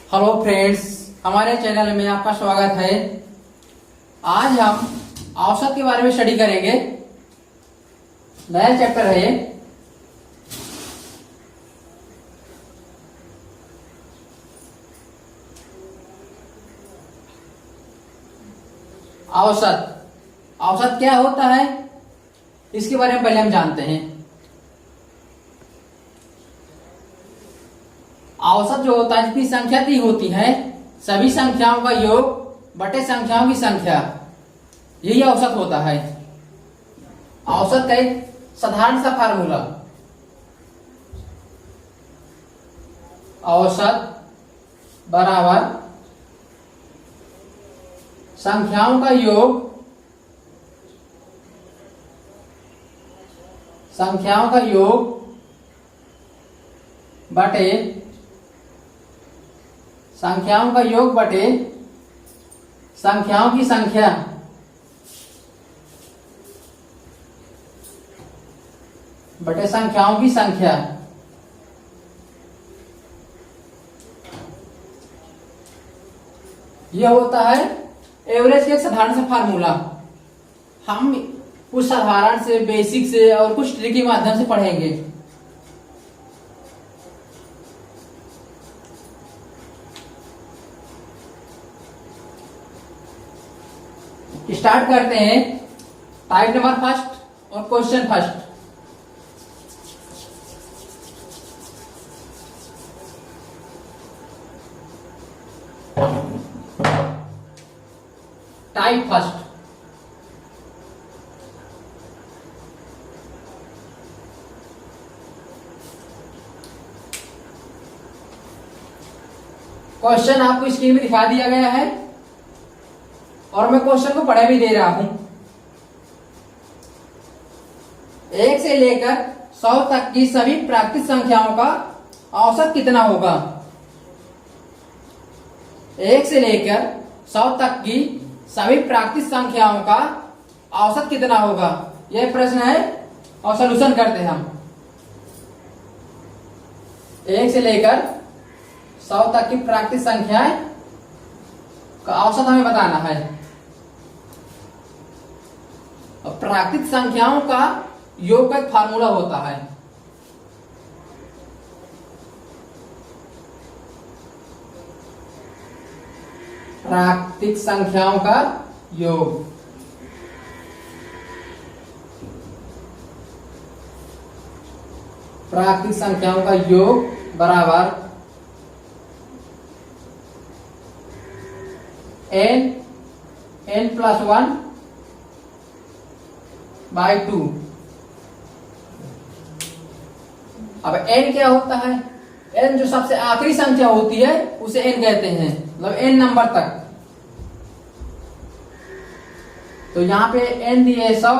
Hello friends, हमारे channel में आपका स्वागत है। आज हम औसत के बारे में स्टडी करेंगे। नया चैप्टर है ये। औसत औसत क्या होता है, इसके बारे में पहले हम जानते हैं। औसत जो होता है, जितनी संख्या दी होती है सभी संख्याओं का योग बटे संख्याओं की संख्या, यही औसत होता है। औसत का एक साधारण सा फार्मूला, औसत बराबर संख्याओं का योग बटे संख्याओं का योग बटे संख्याओं की संख्या। बटे संख्याओं की संख्या। यह होता है एवरेज के एक साधारण सा फार्मूला। हम कुछ साधारण से, बेसिक से और कुछ ट्रिक के माध्यम से पढ़ेंगे। स्टार्ट करते हैं टाइप नंबर फर्स्ट और question first. Type first, question आपको स्क्रीन में दिखा दिया गया है और मैं क्वेश्चन को पढ़े भी दे रहा हूं। 1 से लेकर 100 तक की सभी प्राकृतिक संख्याओं का औसत कितना होगा? 1 से लेकर 100 तक की सभी प्राकृतिक संख्याओं का औसत कितना होगा, यह प्रश्न है और सॉल्यूशन करते हैं हम। 1 से लेकर 100 तक की प्राकृतिक संख्याएं का औसत हमें बताना है। प्राकृतिक संख्याओं का योग का एक फार्मूला होता है। प्राकृतिक संख्याओं का योग प्राकृतिक संख्याओं का योग बराबर n प्लस 1 बाई 2। अब n क्या होता है? n जो सबसे आखिरी संख्या होती है उसे n कहते हैं, मतलब n नंबर तक। तो यहां पे n दिए 100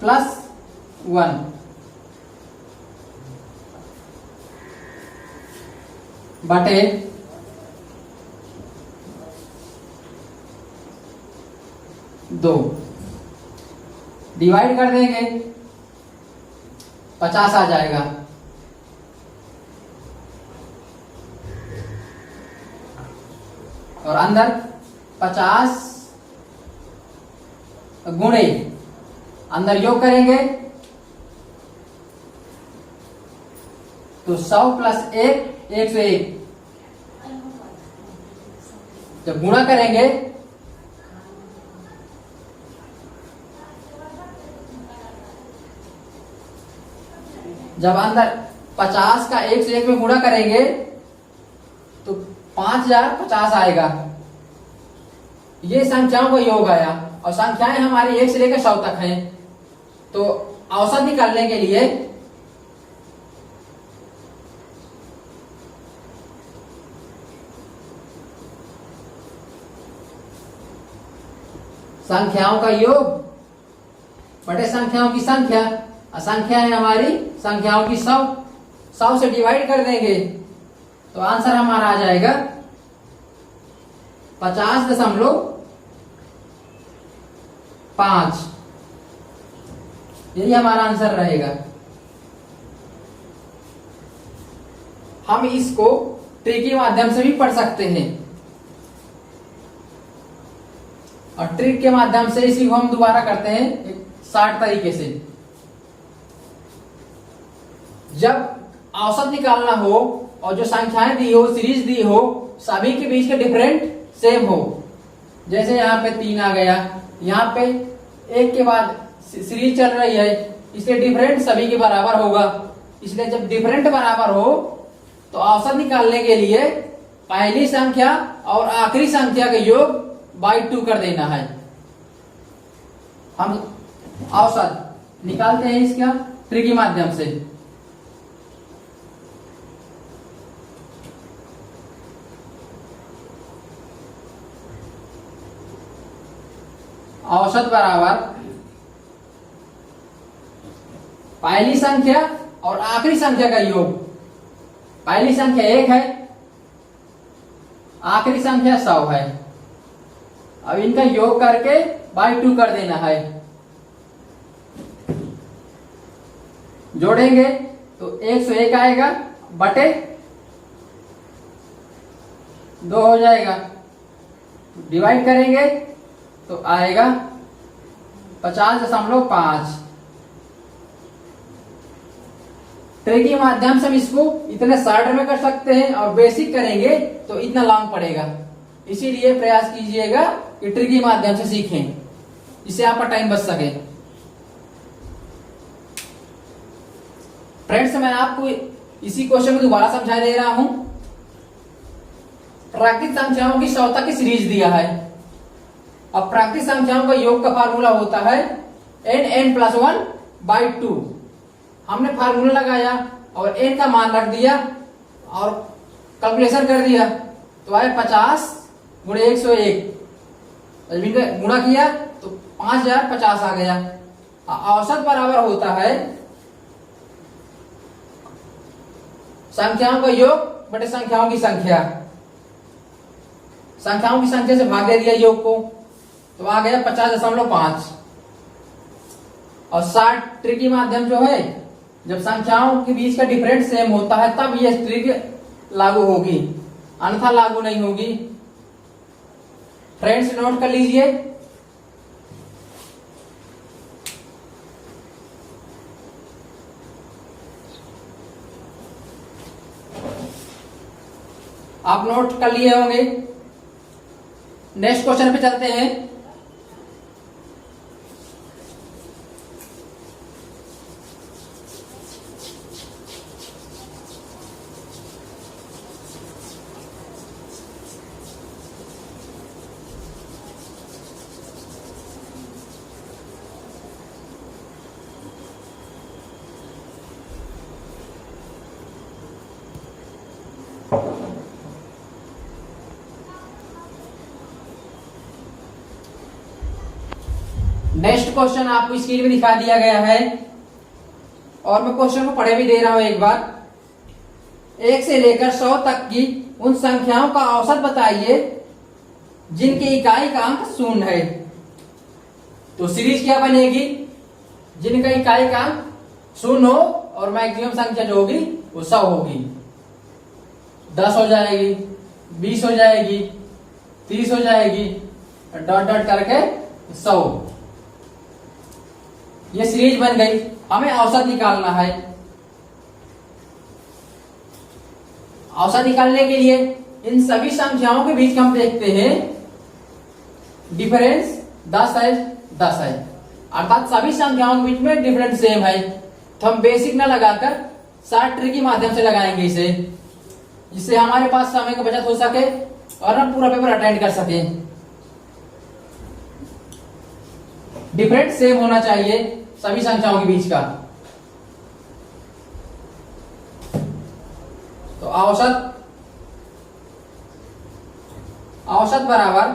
प्लस 1 बटे 2। डिवाइड कर देंगे 50 आ जाएगा। और अंदर 50 गुणे अंदर योग करेंगे तो 100 प्लस 1 101। जब गुणा करेंगे जब अंदर 50 का 101 में गुणा करेंगे तो 5050 आएगा। ये संख्याओं का योग आया और संख्याएं हमारी 1 से लेकर 100 तक हैं। तो औसत निकालने के लिए संख्याओं का योग बटे संख्याओं की संख्या। संख्या है हमारी संख्याओं की 100 से डिवाइड कर देंगे तो आंसर हमारा आ जाएगा 50.5। यही हमारा आंसर रहेगा। हम इसको ट्री के माध्यम से भी पढ़ सकते हैं, और ट्रिक के माध्यम से इसी को हम दोबारा करते हैं एक शार्ट तरीके से। जब औसत निकालना हो और जो संख्याएं दी हो, सीरीज दी हो, सभी के बीच के डिफरेंट सेम हो, जैसे यहाँ पे 3 आ गया, यहाँ पे 1 के बाद सीरीज चल रही है, इसलिए डिफरेंट सभी के बराबर होगा। इसलिए जब डिफरेंट बराबर हो तो औसत निकालने के लिए पहली संख्या और आखिरी संख्या का योग बाई 2 कर देना है। हम औसत निकालते हैं इसका ट्री के माध्यम से। औसत बराबर पहली संख्या और आखिरी संख्या का योग। पहली संख्या 1 है, आखिरी संख्या 100 है। अब इनका योग करके बाई 2 कर देना है। जोड़ेंगे तो 101 आएगा बटे 2 हो जाएगा। डिवाइड करेंगे तो आएगा 50.5। ट्री के माध्यम से हम इसको इतने शॉर्ट में कर सकते हैं, और बेसिक करेंगे तो इतना लॉन्ग पड़ेगा। इसीलिए प्रयास कीजिएगा कि ट्री के माध्यम से सीखें, इससे आपका टाइम बच सके। फ्रेंड्स, मैं आपको इसी क्वेश्चन को दोबारा समझा दे रहा हूं। प्राकृतिक संख्याओं की 100 तक की सीरीज दिया है। अब प्राकृतिक संख्याओं का योग का फार्मूला होता है n+1/2। हमने फार्मूला लगाया और n का मान रख दिया और कैलकुलेशन कर दिया, तो आए 50 गुणे 101। जब इनका गुणा किया तो 5050 आ गया। औसत बराबर होता है संख्याओं का योग बटे संख्याओं की संख्या। संख्याओं की संख्या से भाग दे दिया योग को, तो आ गया 50.5। और 60 ट्रिक के माध्यम जो है, जब संख्याओं के बीच का डिफरेंस सेम होता है तब यह ट्रिक लागू होगी, अन्यथा लागू नहीं होगी। फ्रेंड्स, नोट कर लीजिए। आप नोट कर लिए होंगे। नेक्स्ट क्वेश्चन पे चलते हैं। नेक्स्ट क्वेश्चन आपको स्क्रीन में दिखा दिया गया है, और मैं क्वेश्चन को पढ़े भी दे रहा हूं एक बार। 1 से लेकर 100 तक की उन संख्याओं का औसत बताइए जिनकी इकाई का अंक 0 है। तो सीरीज क्या बनेगी? जिनका इकाई का अंक 0 हो और मैक्सिमम संख्या जो होगी वो 100 होगी। 10 हो जाएगी, 20 हो जाएगी, 30 हो जाएगी, डॉट डॉट करके 100। ये सीरीज बन गई। हमें औसत निकालना है। औसत निकालने के लिए इन सभी संख्याओं के बीच हम देखते हैं डिफरेंस 10 है, 10 है, अर्थात सभी संख्याओं के बीच में डिफरेंस सेम है। तो हम बेसिक ना लगाकर शॉर्ट ट्रिक के माध्यम से लगाएंगे इसे, जिससे हमारे पास समय की बचत हो सके और हम पूरा पेपर अटेंड कर सके। डिफरेंस सेम होना चाहिए सभी संख्याओं के बीच का। तो औसत बराबर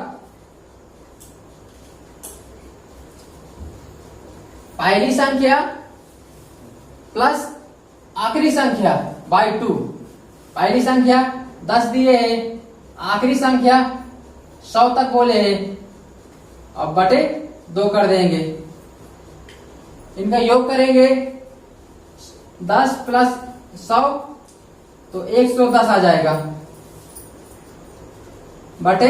पहली संख्या प्लस आखिरी संख्या बाई 2। पहली संख्या 10 दिए है, आखिरी संख्या 100 तक बोले हैं, अब बटे 2 कर देंगे। इनका योग करेंगे 10 प्लस 100 तो 110 आ जाएगा बटे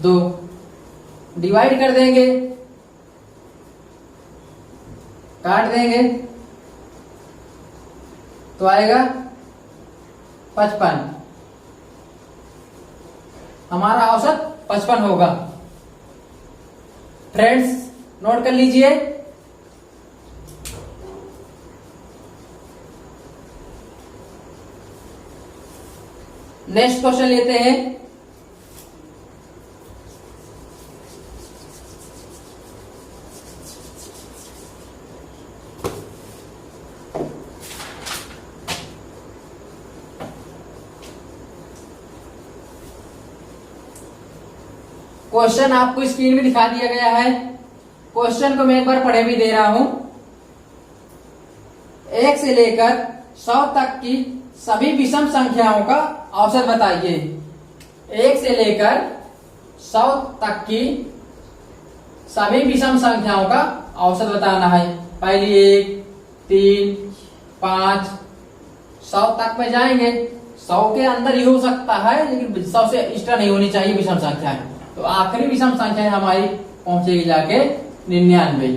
2। डिवाइड कर देंगे, काट देंगे तो आएगा 55। हमारा औसत 55 होगा। फ्रेंड्स नोट कर लीजिए। नेक्स्ट क्वेश्चन लेते हैं। क्वेश्चन आपको स्क्रीन में दिखा दिया गया है। क्वेश्चन को मैं एक बार पढ़े भी दे रहा हूं। 1 से लेकर 100 तक की सभी विषम संख्याओं का औसत बताइए। 1 से लेकर 100 तक की सभी विषम संख्याओं का औसत बताना है। पहली 1, 3, 5, 100 तक में जाएंगे। 100 के अंदर ही हो सकता है, लेकिन 100 से एक्स्ट्रा नहीं होनी चाहिए विषम संख्याएं। तो आखिरी विषम संख्या हमारी पहुंचेगी जाके 99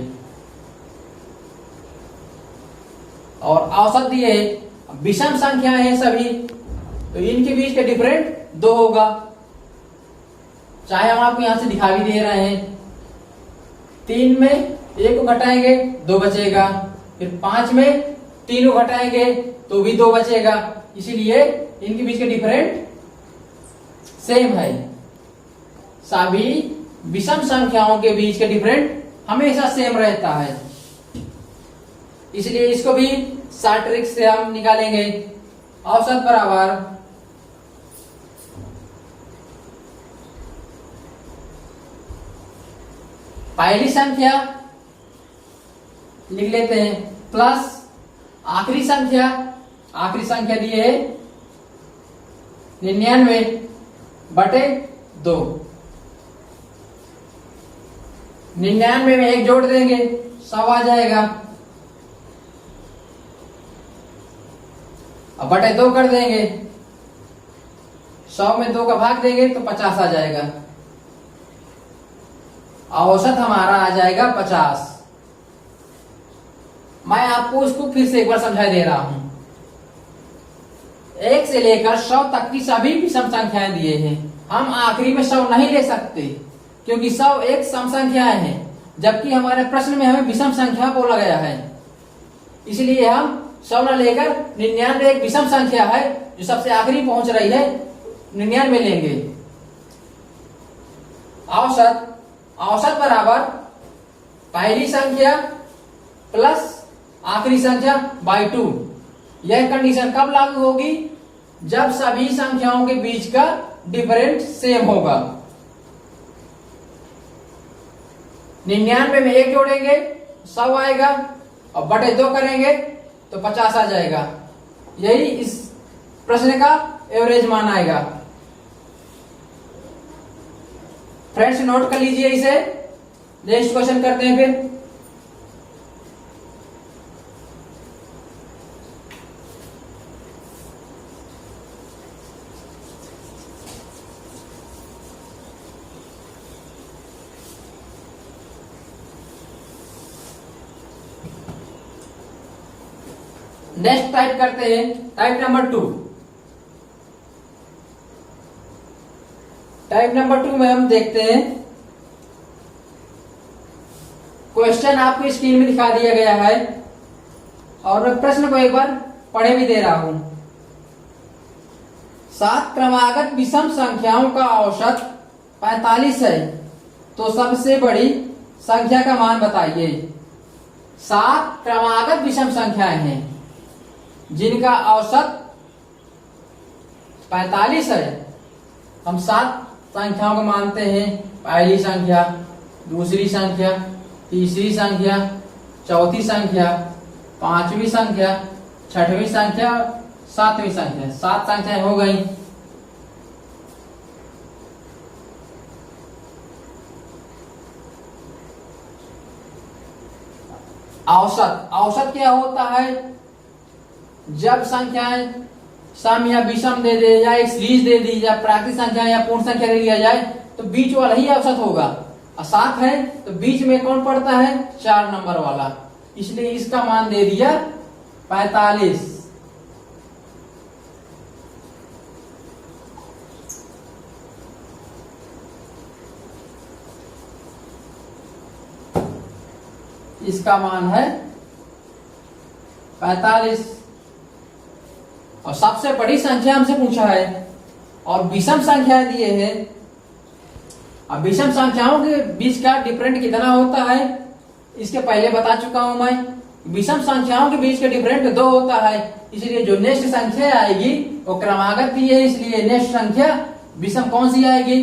और औसत दिए विषम संख्याएं हैं सभी, तो इनके बीच का डिफरेंट 2 होगा। चाहे हम आपको यहां से दिखा भी दे रहे हैं। 3 में 1 को घटाएंगे 2 बचेगा, फिर 5 में 3 को घटाएंगे तो भी 2 बचेगा। इसीलिए इनके बीच का डिफरेंट सेम है। सभी विषम संख्याओं के बीच का डिफरेंट हमेशा सेम रहता है, इसलिए इसको भी शॉर्ट ट्रिक से हम निकालेंगे। औसत बराबर पहली संख्या लिख लेते हैं प्लस आखिरी संख्या दी है 99 बटे 2। 99 में 1 जोड़ देंगे 100 आ जाएगा। अब बटे 2 कर देंगे, 100 में 2 का भाग देंगे तो 50 आ जाएगा। औसत हमारा आ जाएगा 50। मैं आपको उसको फिर से एक बार समझा दे रहा हूं। 1 से लेकर 100 तक की सभी विषम संख्याएं दिए हैं। हम आखिरी में 100 नहीं ले सकते, क्योंकि 100 एक सम संख्याएं हैं, जबकि हमारे प्रश्न में हमें विषम संख्या बोला गया है। इसलिए हम 100 न लेकर 99 एक विषम संख्या है जो सबसे आखिरी पहुंच रही है, 99 लेंगे। औसत बराबर पहली संख्या प्लस आखिरी संख्या बाई 2। यह कंडीशन कब लागू होगी? जब सभी संख्याओं के बीच का डिफरेंस सेम होगा। 99 में 1 जोड़ेंगे 100 आएगा और बटे 2 करेंगे तो 50 आ जाएगा। यही इस प्रश्न का एवरेज मान आएगा। फ्रेंड्स नोट कर लीजिए इसे। नेक्स्ट क्वेश्चन करते हैं फिर। नेक्स्ट टाइप करते हैं, टाइप नंबर 2। टाइप नंबर 2 में हम देखते हैं, क्वेश्चन आपको स्क्रीन में दिखा दिया गया है और मैं प्रश्न को एक बार पढ़े भी दे रहा हूं। 7 क्रमागत विषम संख्याओं का औसत 45 है, तो सबसे बड़ी संख्या का मान बताइए। 7 क्रमागत विषम संख्याएं हैं जिनका औसत 45 है। हम 7 संख्याओं को मानते हैं। पहली संख्या, दूसरी संख्या, तीसरी संख्या, चौथी संख्या, पांचवी संख्या, छठवीं संख्या, सातवीं संख्या। 7 संख्याएं हो गई। औसत क्या होता है? जब संख्याएं सम या विषम दे दे या एक सीरीज दे दी या प्राकृतिक संख्या या पूर्ण संख्या दे दिया जाए तो बीच वाला ही औसत होगा। और 7 है तो बीच में कौन पड़ता है? 4 नंबर वाला, इसलिए इसका मान दे दिया 45। इसका मान है 45। और सबसे बड़ी संख्या हमसे पूछा है और विषम संख्या दिए हैं। अब विषम संख्याओं के बीच का डिफरेंट कितना होता है इसके पहले बता चुका हूं मैं। विषम संख्याओं के बीच का डिफरेंट 2 होता है, इसलिए जो नेक्स्ट संख्या आएगी वो क्रमागत ही है, इसलिए नेक्स्ट संख्या विषम कौन सी आएगी?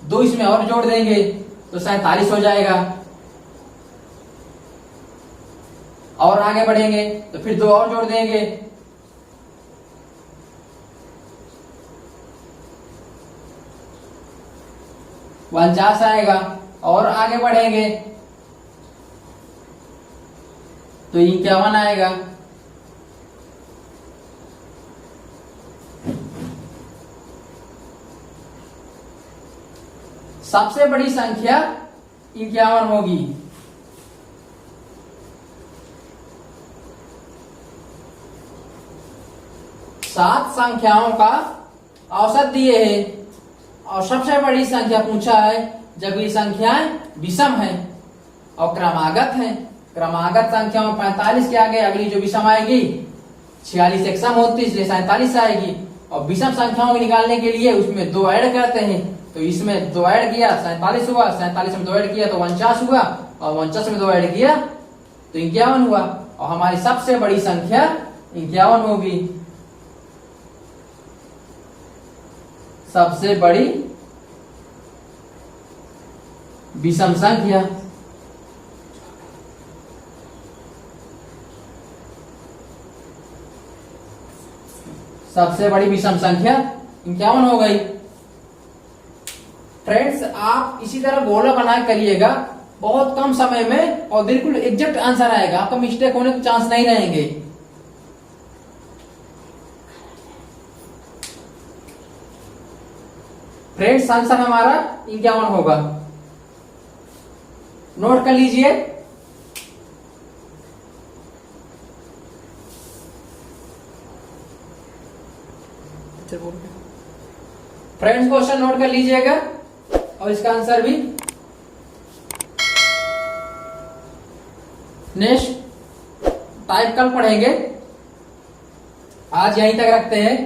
2 इसमें और जोड़ देंगे तो 47 हो जाएगा। और आगे बढ़ेंगे तो फिर 2 और जोड़ देंगे, तो 49 आएगा। और आगे बढ़ेंगे तो 51 आएगा। सबसे बड़ी संख्या 51 होगी। सात संख्याओं का औसत दिए है और सबसे बड़ी संख्या पूछा है जब ये संख्याएं विषम है और क्रमागत है। क्रमागत संख्याओं 45 के आगे अगली जो विषम आएगी 46 एक सम होती है, इसलिए 47 आएगी। और विषम संख्याओं को निकालने के लिए उसमें 2 ऐड करते हैं, तो इसमें 2 ऐड किया 47 हुआ, 47 में 2 ऐड किया तो 49 हुआ, और 49 में 2 ऐड किया तो 51 हुआ। और हमारी सबसे बड़ी संख्या 51 होगी। सबसे बड़ी विषम संख्या। सबसे बड़ी विषम संख्या 51 हो गई। फ्रेंड्स, आप इसी तरह गोला बना करिएगा बहुत कम समय में और बिल्कुल एग्जैक्ट आंसर आएगा, आपका मिस्टेक होने के चांस नहीं रहेंगे। फ्रेंड्स, आंसर हमारा 51 होगा। नोट कर लीजिए। फ्रेंड्स, क्वेश्चन नोट कर लीजिएगा और इसका आंसर भी। नेक्स्ट टाइप कल पढ़ेंगे, आज यहीं तक रखते हैं।